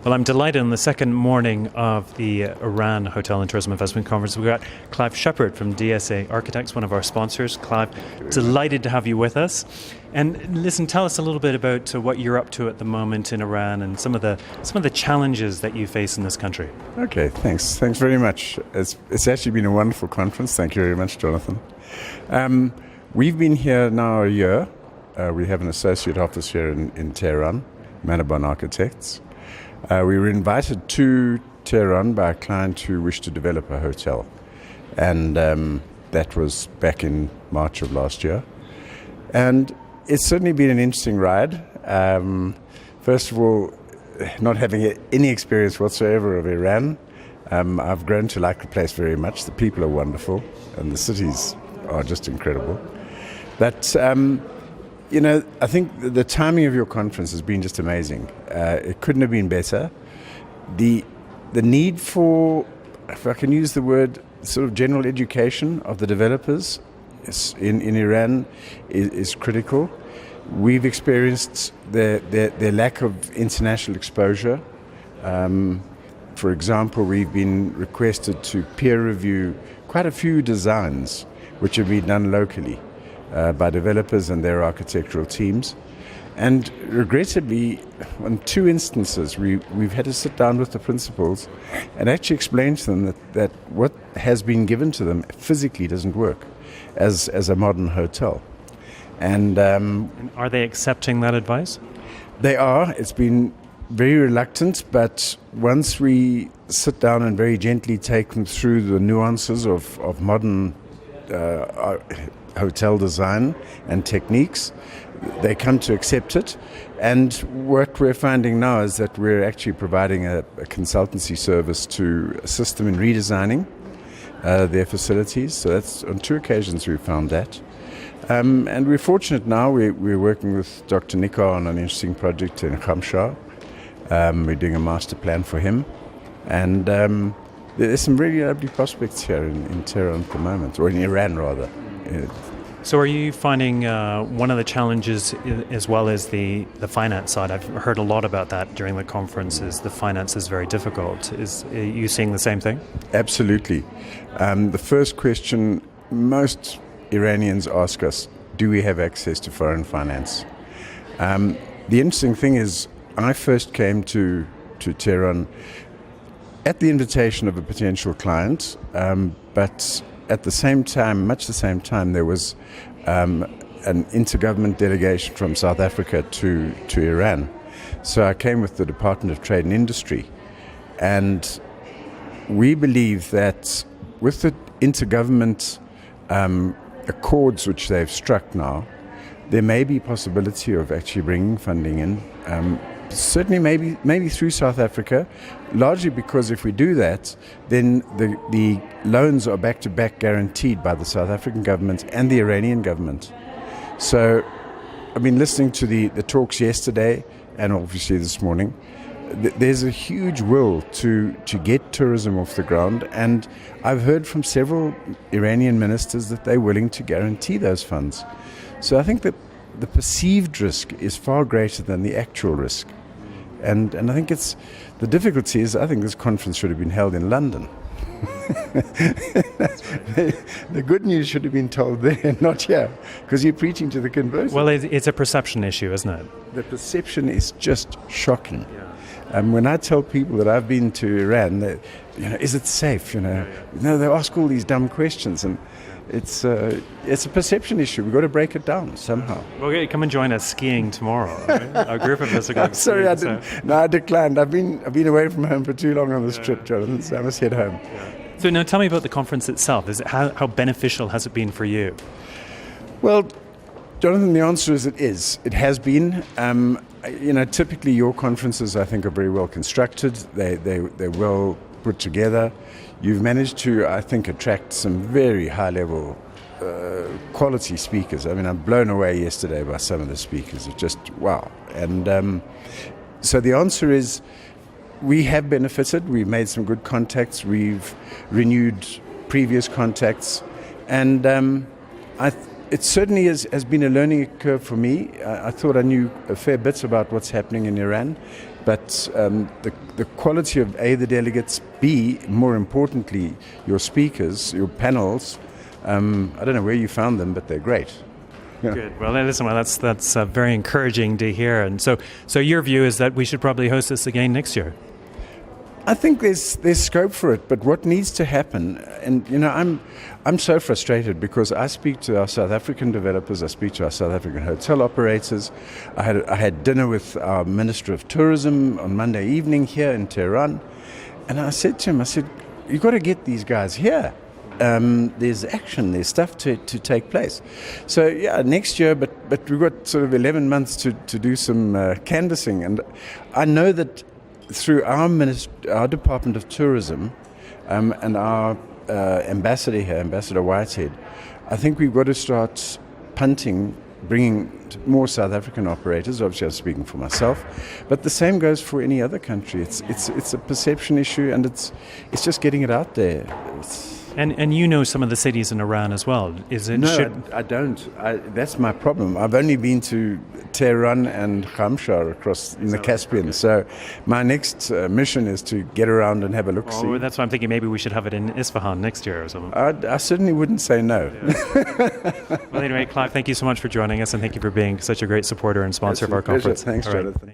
Well, I'm delighted on the second morning of the Iran Hotel and Tourism Investment Conference. We've got Clive Shepherd from DSA Architects, one of our sponsors. Clive, delighted to have you with us. And listen, tell us a little bit about what you're up to at the moment in Iran and some of the challenges that you face in this country. Okay, thanks. Thanks very much. It's actually been a wonderful conference. Thank you very much, Jonathan. We've been here now a year. We have an associate office here in Tehran, Worsley Architects. We were invited to Tehran by a client who wished to develop a hotel. And that was back in March of last year. And it's certainly been an interesting ride. First of all, not having any experience whatsoever of Iran, I've grown to like the place very much. The people are wonderful, and the cities are just incredible. But, I think the timing of your conference has been just amazing. It couldn't have been better. The need for, if I can use the word, sort of general education of the developers in Iran is critical. We've experienced their lack of international exposure. For example, we've been requested to peer review quite a few designs which have been done locally by developers and their architectural teams. And regrettably, on two instances, we've had to sit down with the principals and actually explain to them that what has been given to them physically doesn't work as a modern hotel. And are they accepting that advice? They are. It's been very reluctant, but once we sit down and very gently take them through the nuances of modern hotel design and techniques, they come to accept it. And what we're finding now is that we're actually providing a consultancy service to assist them in redesigning their facilities. So that's on two occasions we found that. And we're fortunate now, we're working with Dr. Nikar on an interesting project in Khamshar. We're doing a master plan for him. And there's some really lovely prospects here in Tehran at the moment, or in Iran rather. So are you finding one of the challenges as well as the finance side? I've heard a lot about that during the conference, is the finance is very difficult. Are you seeing the same thing? Absolutely. The first question most Iranians ask us, do we have access to foreign finance? The interesting thing is, I first came to Tehran at the invitation of a potential client, but at the same time, much the same time, there was an intergovernment delegation from South Africa to Iran. So I came with the Department of Trade and Industry. And we believe that with the intergovernment accords which they've struck now, there may be possibility of actually bringing funding in. Certainly maybe through South Africa, largely because if we do that, then the loans are back-to-back guaranteed by the South African government and the Iranian government. So I've been listening to the talks yesterday and obviously this morning. There's a huge will to get tourism off the ground, and I've heard from several Iranian ministers that they're willing to guarantee those funds. So I think that the perceived risk is far greater than the actual risk. And I think the difficulty is, I think this conference should have been held in London. The good news should have been told there, not here, because you're preaching to the converted. Well, it's a perception issue, isn't it? The perception is just shocking. When I tell people that I've been to Iran, is it safe? No, they ask all these dumb questions, and it's a perception issue. We've got to break it down somehow. Well, come and join us skiing tomorrow. A group of us are going. Sorry, I didn't. So. No, I declined. I've been away from home for too long on this trip, Jonathan. So I must head home. Yeah. So now, tell me about the conference itself. How beneficial has it been for you? Well, Jonathan, the answer is it is. It has been. Typically your conferences, I think, are very well constructed. They're well put together. You've managed to, I think, attract some very high-level quality speakers. I mean, I'm blown away yesterday by some of the speakers. It's just, wow. And so the answer is, we have benefited. We've made some good contacts. We've renewed previous contacts. And it certainly has been a learning curve for me. I thought I knew a fair bit about what's happening in Iran, but the quality of A, the delegates, B, more importantly, your speakers, your panels, I don't know where you found them, but they're great. Yeah. Good. Well, listen, that's very encouraging to hear. And so your view is that we should probably host this again next year? I think there's scope for it, but what needs to happen, and I'm so frustrated because I speak to our South African developers, I speak to our South African hotel operators. I had dinner with our Minister of Tourism on Monday evening here in Tehran, and I said to him, you've got to get these guys here. There's action, there's stuff to take place. So yeah, next year, but we've got sort of 11 months to do some canvassing, and I know that through our Department of Tourism and our ambassador here, Ambassador Whitehead, I think we've got to start punting, bringing more South African operators. Obviously, I'm speaking for myself, but the same goes for any other country. It's a perception issue, and it's just getting it out there. And you know some of the cities in Iran as well. No, I don't. That's my problem. I've only been to Tehran and Khamshar across in the Caspian. So my next mission is to get around and have a look. Oh, that's why I'm thinking maybe we should have it in Isfahan next year or something. I certainly wouldn't say no. Yeah. Well, anyway, Clive, thank you so much for joining us, and thank you for being such a great supporter and sponsor of our conference. Thanks, Jonathan.